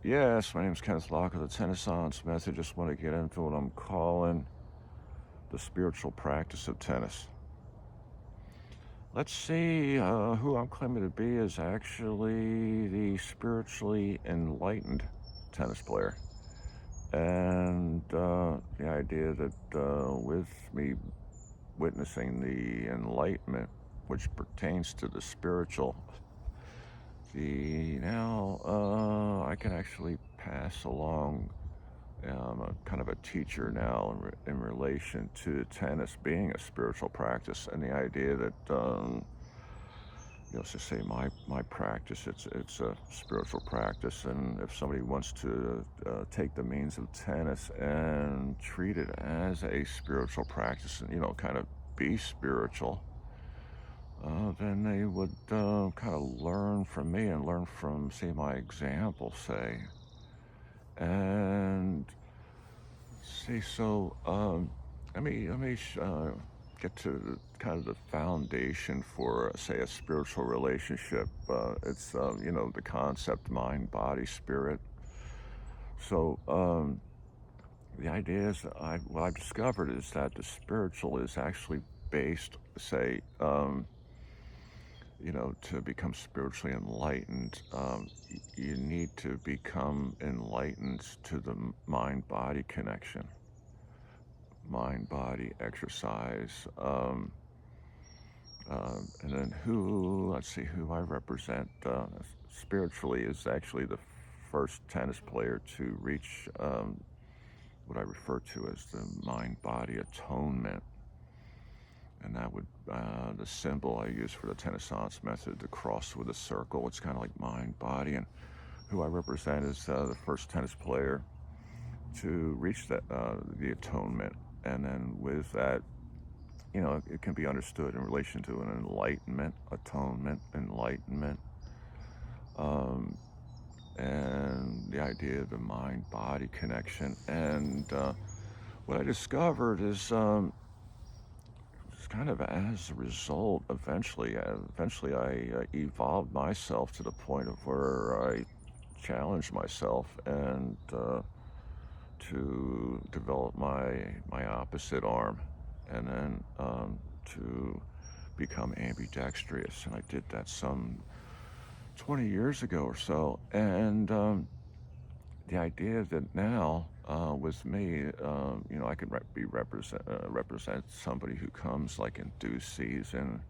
Yes, my name is Kenneth Loch of the TENNISSANCE method. Just want to get into what I'm calling the spiritual practice of tennis. Let's see, who I'm claiming to be is actually the spiritually enlightened tennis player. And the idea that with me witnessing the enlightenment, which pertains to the spiritual, I can actually pass along. I'm a kind of a teacher now in relation to tennis being a spiritual practice, and the idea that to say my practice, it's a spiritual practice, and if somebody wants to take the means of tennis and treat it as a spiritual practice, and kind of be spiritual, then they would kind of learn from me and learn from, say, my example, say, and see, so let me get to kind of the foundation for, say, a spiritual relationship. It's the concept mind, body, spirit. So the idea is that what I've discovered is that the spiritual is actually based, say, to become spiritually enlightened, you need to become enlightened to the mind-body connection. Mind-body exercise, and then let's see, who I represent spiritually is actually the first tennis player to reach what I refer to as the mind-body atonement. And that would, the symbol I use for the TENNISSANCE method, the cross with a circle, it's kind of like mind-body. And who I represent is the first tennis player to reach that, the atonement. And then with that, it can be understood in relation to an enlightenment, atonement, enlightenment, and the idea of the mind-body connection. And what I discovered is it's kind of as a result, eventually I evolved myself to the point of where I challenged myself and to develop my opposite arm, and then to become ambidextrous, and I did that some 20 years ago or so. And the idea that now with me, I can represent somebody who comes like in due season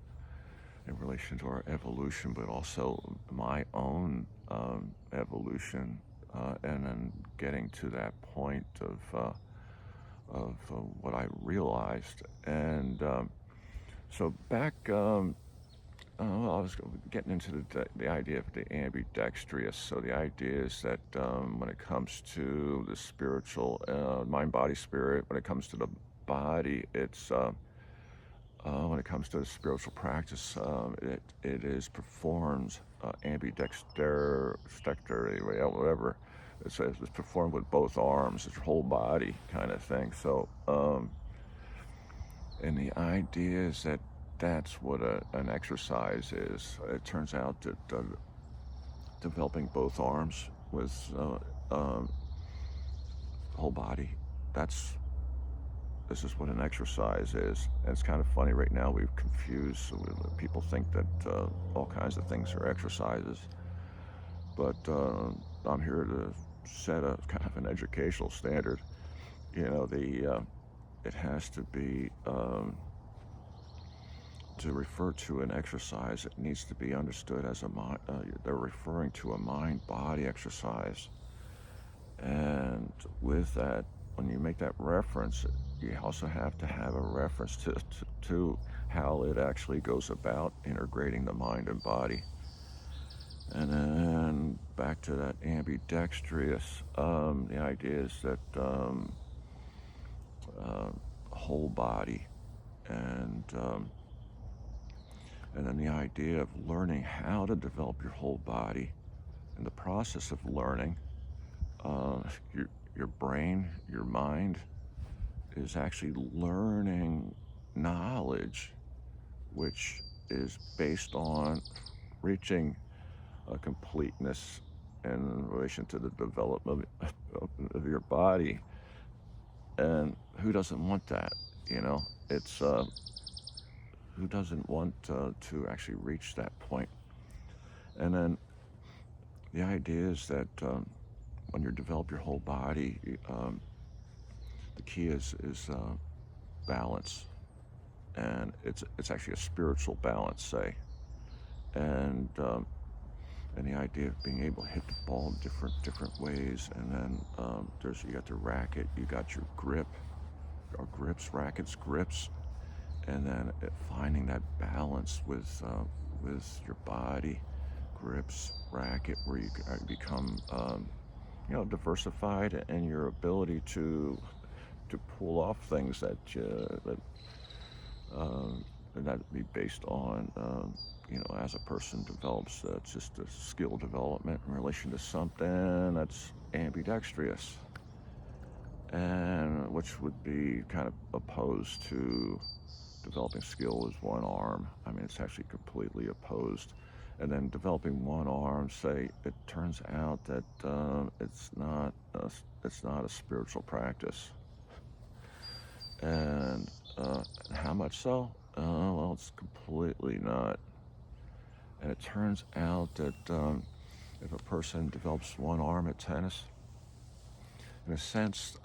in relation to our evolution, but also my own evolution, and then getting to that point of what I realized. And so back, well, I was getting into the idea of the ambidextrous. So the idea is that when it comes to the spiritual, mind, body, spirit, when it comes to the body, it's when it comes to the spiritual practice, it is performed whatever. It's performed with both arms, it's whole body kind of thing. So, and the idea is that that's what an exercise is. It turns out that developing both arms with whole body, this is what an exercise is. And it's kind of funny right now, we've confused, people think that all kinds of things are exercises. But I'm here to set a kind of an educational standard. It has to be, to refer to an exercise, it needs to be understood as they're referring to a mind-body exercise. And with that, when you make that reference, you also have to have a reference to how it actually goes about integrating the mind and body. And then back to that ambidextrous, the idea is that whole body, and then the idea of learning how to develop your whole body. In the process of learning, your brain, your mind is actually learning knowledge, which is based on reaching a completeness and relation to the development of your body. And who doesn't want that? You know, it's who doesn't want to actually reach that point? And then the idea is that when you develop your whole body, the key is balance, and it's actually a spiritual balance, say, and and the idea of being able to hit the ball in different ways, and then you got the racket, you got your grip, or grips, rackets, grips, and then finding that balance with your body, grips, racket, where you become diversified in your ability to pull off things that that be based on as a person develops just a skill development in relation to something that's ambidextrous, and which would be kind of opposed to developing skill as one arm. I mean, it's actually completely opposed. And then developing one arm, say, it turns out that it's not a spiritual practice. And how much so? Well, it's completely not. And it turns out that if a person develops one arm at tennis, in a sense,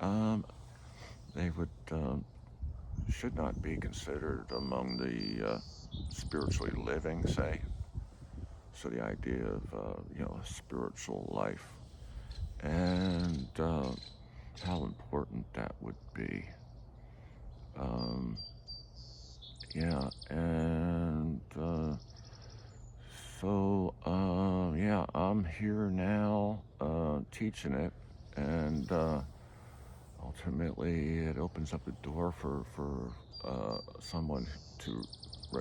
they would should not be considered among the spiritually living, say. So the idea of a spiritual life, and how important that would be. Yeah, and yeah, I'm here now teaching it, and ultimately it opens up the door for someone to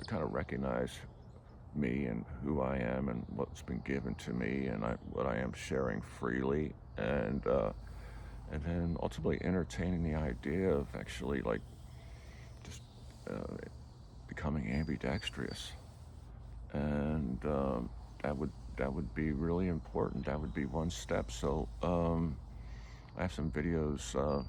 kind of recognize me and who I am and what's been given to me, and what I am sharing freely, and then ultimately entertaining the idea of actually like just becoming ambidextrous, and that would be really important. That would be one step. So I have some videos. I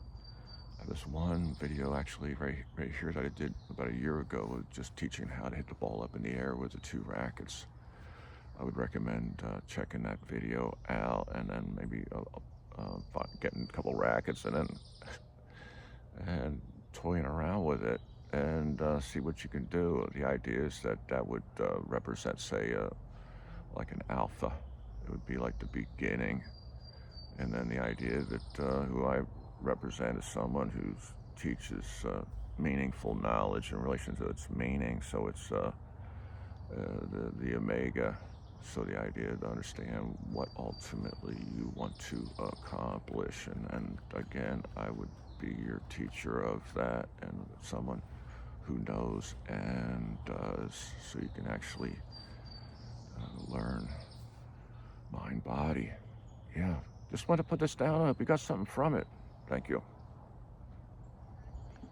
have this one video actually right here that I did about a year ago, just teaching how to hit the ball up in the air with the two rackets. I would recommend checking that video out, and then maybe getting a couple rackets and toying around with it, and see what you can do. The idea is that would represent, say, like an alpha. It would be like the beginning, and then the idea that who I represent is someone who teaches meaningful knowledge in relation to its meaning. So it's the omega. So the idea to understand what ultimately you want to accomplish, and again, I would be your teacher of that, and someone who knows and does, so you can actually learn mind, body. Yeah, just want to put this down. I hope you got something from it. Thank you.